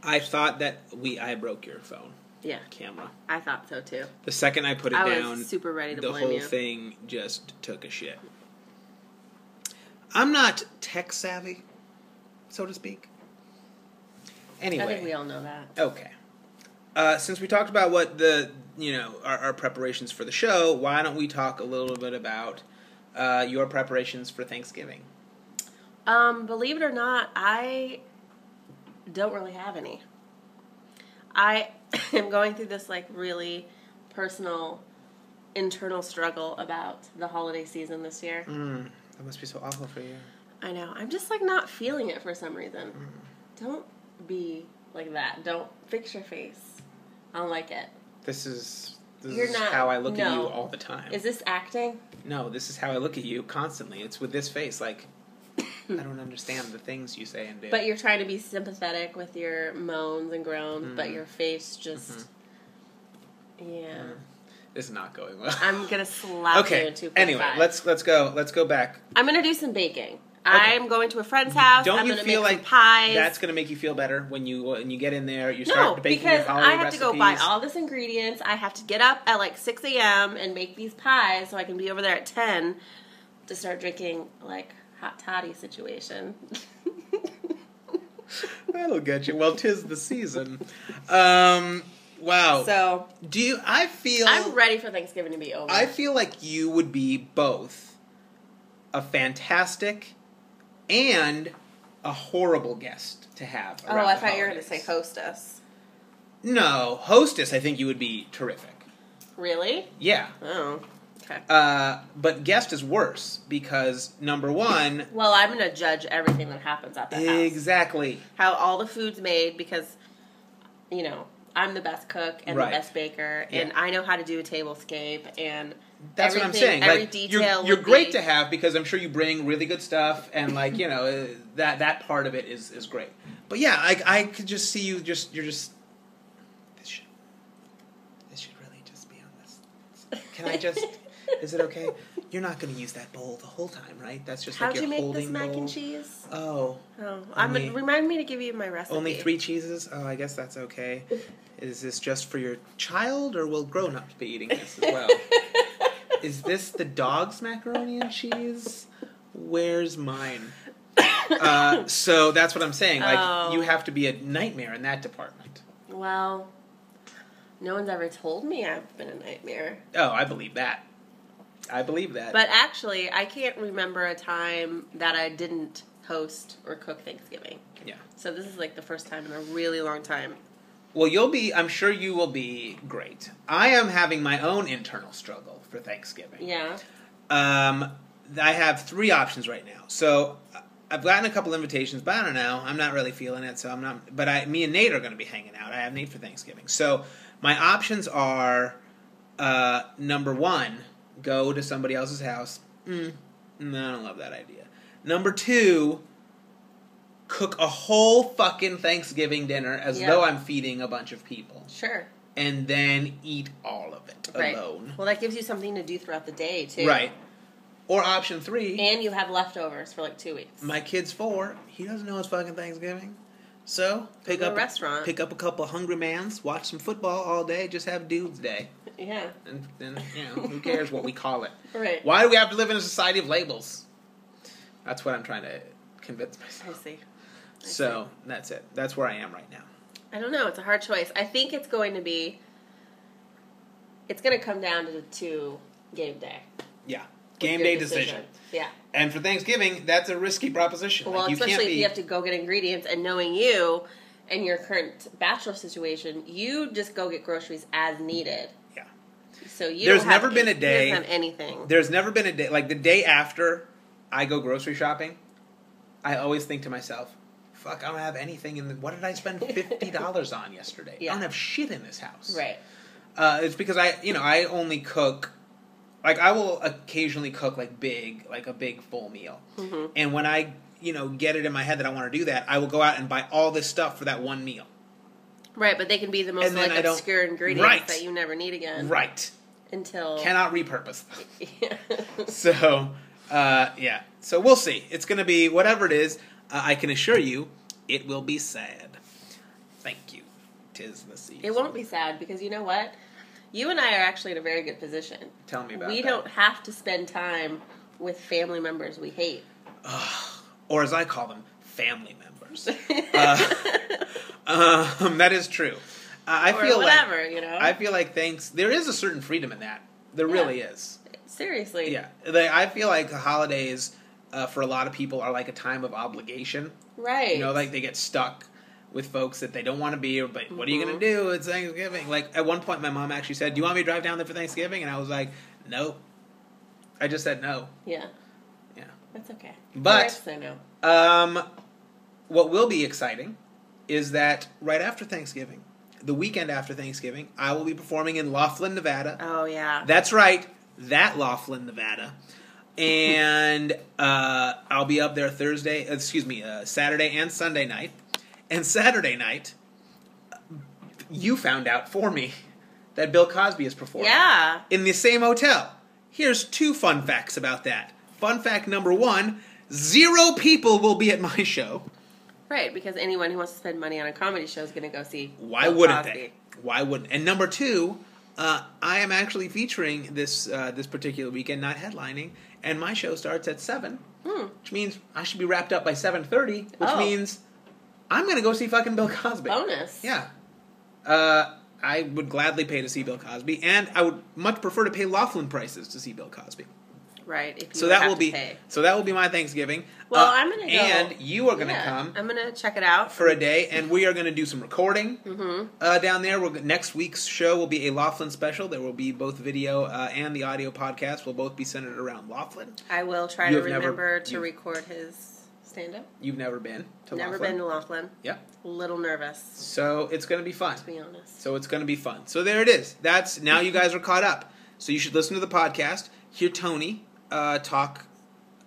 I thought that I broke your phone. Yeah. Camera. I thought so, too. The second I put it down, I was super ready to the blame whole you. thing just took a shit. I'm not tech savvy, so to speak. Anyway. I think we all know that. Okay. Since we talked about what our preparations for the show, why don't we talk a little bit about your preparations for Thanksgiving? Believe it or not, I don't really have any. I am going through this really personal internal struggle about the holiday season this year. That must be so awful for you. I know. I'm just not feeling it for some reason. Don't be like that. Don't fix your face. I don't like it. This is not, how I look no. at you all the time. Is this acting? No, this is how I look at you constantly. It's with this face. I don't understand the things you say and do. But you're trying to be sympathetic with your moans and groans, but your face just... Yeah. This is not going well. I'm going to slap you in 2.5. Anyway, let's go back. I'm going to do some baking. Okay. I'm going to a friend's house. Don't I'm you going to feel make like some pies. that's going to make you feel better when you get in there, you start baking your because holiday I have recipes? to go buy all this ingredients. I have to get up at 6 a.m. and make these pies so I can be over there at 10 to start drinking hot toddy situation. That'll get you. Well, 'tis the season. Wow. So I'm ready for Thanksgiving to be over. I feel like you would be both a fantastic and a horrible guest to have. I thought you were going to say hostess. No, hostess. I think you would be terrific. Really? Yeah. Oh. Okay. But guest is worse because number one. Well, I'm going to judge everything that happens at that house. Exactly. How all the food's made because, I'm the best cook and the best baker, and I know how to do a tablescape, and that's what I'm saying. Every detail. You're great to have because I'm sure you bring really good stuff, and that part of it is great. But yeah, I could just see you this should really just be on this. Can I just? Is it okay? You're not going to use that bowl the whole time, right? That's just How'd your holding bowl. How'd you make this mac and cheese? Oh. Remind me to give you my recipe. Only 3 cheeses? Oh, I guess that's okay. Is this just for your child, or will grown-ups be eating this as well? Is this the dog's macaroni and cheese? Where's mine? So that's what I'm saying. You have to be a nightmare in that department. Well, no one's ever told me I've been a nightmare. Oh, I believe that. But actually, I can't remember a time that I didn't host or cook Thanksgiving. Yeah. So this is the first time in a really long time. Well, I'm sure you will be great. I am having my own internal struggle for Thanksgiving. Yeah. I have 3 options right now. So I've gotten a couple invitations, but I don't know. I'm not really feeling it, so I'm not. But me and Nate are going to be hanging out. I have Nate for Thanksgiving. So my options are, number 1, go to somebody else's house. No, I don't love that idea. Number 2, cook a whole fucking Thanksgiving dinner as though I'm feeding a bunch of people. Sure. And then eat all of it alone. Well, that gives you something to do throughout the day, too. Right. Or option 3. And you have leftovers for 2 weeks. My kid's 4. He doesn't know it's fucking Thanksgiving. So, pick up a couple hungry mans, watch some football all day, just have Dude's Day. Yeah. And then, who cares what we call it? Right. Why do we have to live in a society of labels? That's what I'm trying to convince myself. I see. So, that's it. That's where I am right now. I don't know. It's a hard choice. I think it's going to come down to game day. Yeah. Game day decision. Yeah. And for Thanksgiving, that's a risky proposition. Well, especially if you have to go get ingredients, and knowing you and your current bachelor situation, you just go get groceries as needed. Yeah. So There's never been a day. He doesn't have anything. There's never been a day, the day after I go grocery shopping, I always think to myself, fuck, I don't have anything what did I spend $50 on yesterday? Yeah. I don't have shit in this house. Right. It's because I only cook, I will occasionally cook a big full meal. Mm-hmm. And when I, get it in my head that I want to do that, I will go out and buy all this stuff for that one meal. Right, but they can be the most obscure ingredients that you never need again. Right. Until... Cannot repurpose them. Yeah. So, yeah. So we'll see. It's going to be, whatever it is, I can assure you, it will be sad. Thank you. 'Tis the season. It won't be sad because you know what? You and I are actually in a very good position. Tell me about We that. don't have to spend time with family members we hate. Or as I call them, family members. That is true. I Or feel whatever, like, you know? I feel like there is a certain freedom in that. There really is. Seriously. Yeah. I feel like the holidays, for a lot of people, are like a time of obligation. Right. You know, like they get stuck with folks that they don't want to be, but what are you going to do? It's Thanksgiving. Like, at one point, my mom actually said, do you want me to drive down there for Thanksgiving? And I was like, no. I just said no. Yeah. Yeah. That's okay. But, say no. What will be exciting is that right after Thanksgiving, the weekend after Thanksgiving, I will be performing in Laughlin, Nevada. Oh, yeah. That's right. That Laughlin, Nevada. And I'll be up there Saturday and Sunday night. And Saturday night, you found out for me that Bill Cosby is performing. Yeah. In the same hotel. Here's 2 fun facts about that. Fun fact number 1, 0 people will be at my show. Right, because anyone who wants to spend money on a comedy show is going to go see Why Bill wouldn't Cosby. they? Why wouldn't? And number 2, I am actually featuring this particular weekend, not headlining, and my show starts at 7, which means I should be wrapped up by 7:30, which means I'm going to go see fucking Bill Cosby. Bonus. Yeah. I would gladly pay to see Bill Cosby, and I would much prefer to pay Laughlin prices to see Bill Cosby. Right. If you So that have will to be pay. so that will be my Thanksgiving. Well, I'm gonna go, and you are gonna come. I'm gonna check it out for a day, and we are gonna do some recording down there. Next week's show will be a Laughlin special. There will be both video and the audio podcast will both be centered around Laughlin. I will try to remember to record his stand-up. You've never been to Never Laughlin? been to Laughlin. Yeah. A little nervous. So it's gonna be fun. To be honest. So it's gonna be fun. So there it is. That's now you guys are caught up. So you should listen to the podcast. Hear Tony talk.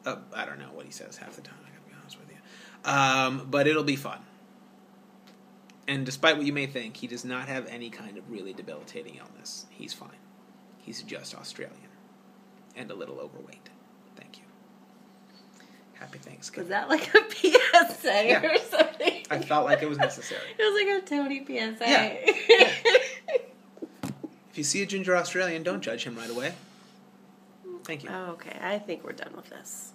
I don't know what he says half the time. I gotta be honest with you. But it'll be fun. And despite what you may think, he does not have any kind of really debilitating illness. He's fine. He's just Australian and a little overweight. Thank you. Happy Thanksgiving. Was that like a PSA or something? I felt like it was necessary. It was like a Tony PSA. Yeah. If you see a ginger Australian, don't judge him right away. Thank you. Oh, okay. I think we're done with this.